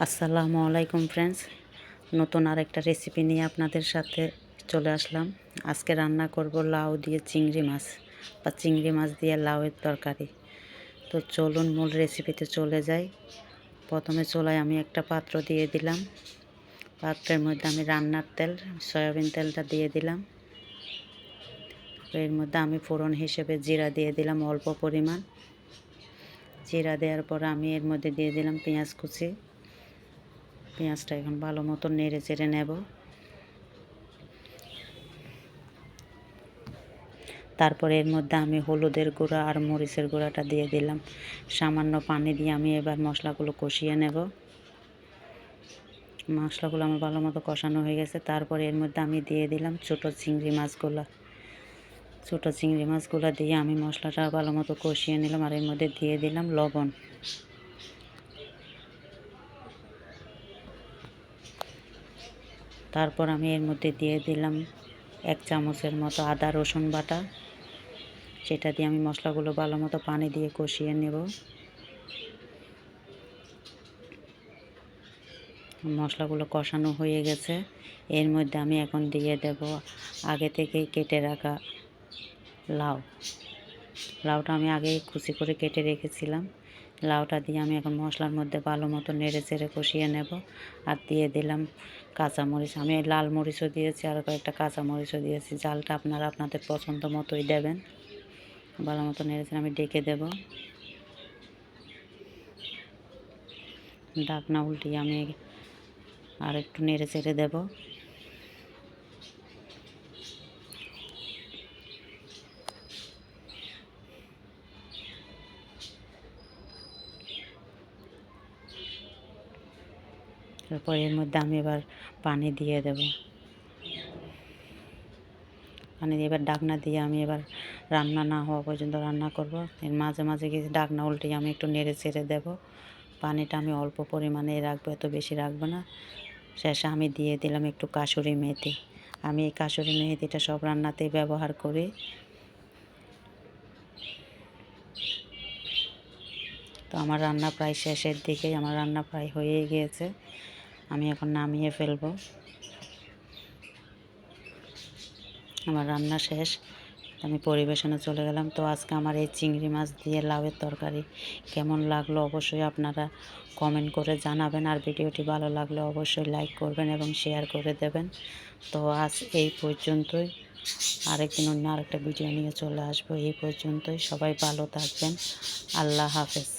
আসসালামু আলাইকুম ফ্রেন্ডস, নতুন আরেকটা রেসিপি নিয়ে আপনাদের সাথে চলে আসলাম। আজকে রান্না করব লাউ দিয়ে চিংড়ি মাছ বা চিংড়ি মাছ দিয়ে লাউয়ের তরকারি। তো চলুন মূল রেসিপিতে চলে যাই। প্রথমে চুলায় আমি একটা পাত্র দিয়ে দিলাম। পাত্রের মধ্যে আমি রান্নার তেল, সয়াবিন তেলটা দিয়ে দিলাম। এর মধ্যে আমি ফোড়ন হিসেবে জিরা দিয়ে দিলাম অল্প পরিমাণ। জিরা দেওয়ার পর আমি এর মধ্যে দিয়ে দিলাম পেঁয়াজ কুচি। পেঁয়াজটা এখন ভালো মতো নেড়ে চেড়ে নেব। তারপরে এর মধ্যে আমি হলুদের গুঁড়া আর মরিচের গুঁড়াটা দিয়ে দিলাম। সামান্য পানি দিয়ে আমি এবার মশলাগুলো কষিয়ে নেব। মশলাগুলো আমার ভালো মতো কষানো হয়ে গেছে। তারপরে এর মধ্যে আমি দিয়ে দিলাম ছোটো চিংড়ি মাছগুলো দিয়ে আমি মশলাটা ভালো মতো কষিয়ে নিলাম। আর এর মধ্যে দিয়ে দিলাম লবণ। তারপর আমি এর মধ্যে দিয়ে দিলাম 1 চামচের মতো আদা রসুন বাটা। সেটা দিয়ে আমি মশলাগুলো ভালো মতো পানি দিয়ে কষিয়ে নেব। মশলাগুলো কষানো হয়ে গেছে। এর মধ্যে আমি এখন দিয়ে দেব আগে থেকেই কেটে রাখা লাউটা আমি আগেই কুচি করে কেটে রেখেছিলাম। লাউটা দিয়ে আমি এখন মশলার মধ্যে ভালো মতো নেড়ে চেড়ে কষিয়ে নেব। আর দিয়ে দিলাম কাঁচামরিচ। আমি লাল মরিচও দিয়েছি আর কয়েকটা কাঁচামরিচও দিয়েছি। ঝালটা আপনারা আপনাদের পছন্দ মতোই দেবেন। ভালো মতো নেড়ে চেড়ে আমি ডেকে দেব। ঢাকনা উল্টিয়ে আমি আর একটু নেড়ে চেড়ে দেব। তারপর এর মধ্যে আমি এবার পানি দিয়ে দেব। পানি দিয়ে এবার ঢাকনা দিয়ে আমি এবার রান্না না হওয়া পর্যন্ত রান্না করব। এর মাঝে মাঝে কিছু ঢাকনা উল্টিয়ে আমি একটু নেড়ে চেড়ে দেব। পানিটা আমি অল্প পরিমাণে রাখবো, এত বেশি রাখবো না। শেষে আমি দিয়ে দিলাম একটু কাসুরি মেথি। আমি এই কাসুরি মেথিটা সব রান্নাতেই ব্যবহার করি। তো আমার রান্না প্রায় শেষের দিকেই, আমার রান্না প্রায় হয়েই গিয়েছে। আমি এখন নামিয়ে ফেলবো। আমার রান্না শেষ, আমি পরিবেশনে চলে গেলাম। তো আজকে আমার এই চিংড়ি মাছ দিয়ে লাউয়ের তরকারি কেমন লাগলো অবশ্যই আপনারা কমেন্ট করে জানাবেন। আর ভিডিওটি ভালো লাগলে অবশ্যই লাইক করবেন এবং শেয়ার করে দেবেন। তো আজ এই পর্যন্তই। আরেকদিন অন্য আরেকটা ভিডিও নিয়ে চলে আসবো। এই পর্যন্তই, সবাই ভালো থাকবেন। আল্লাহ হাফেজ।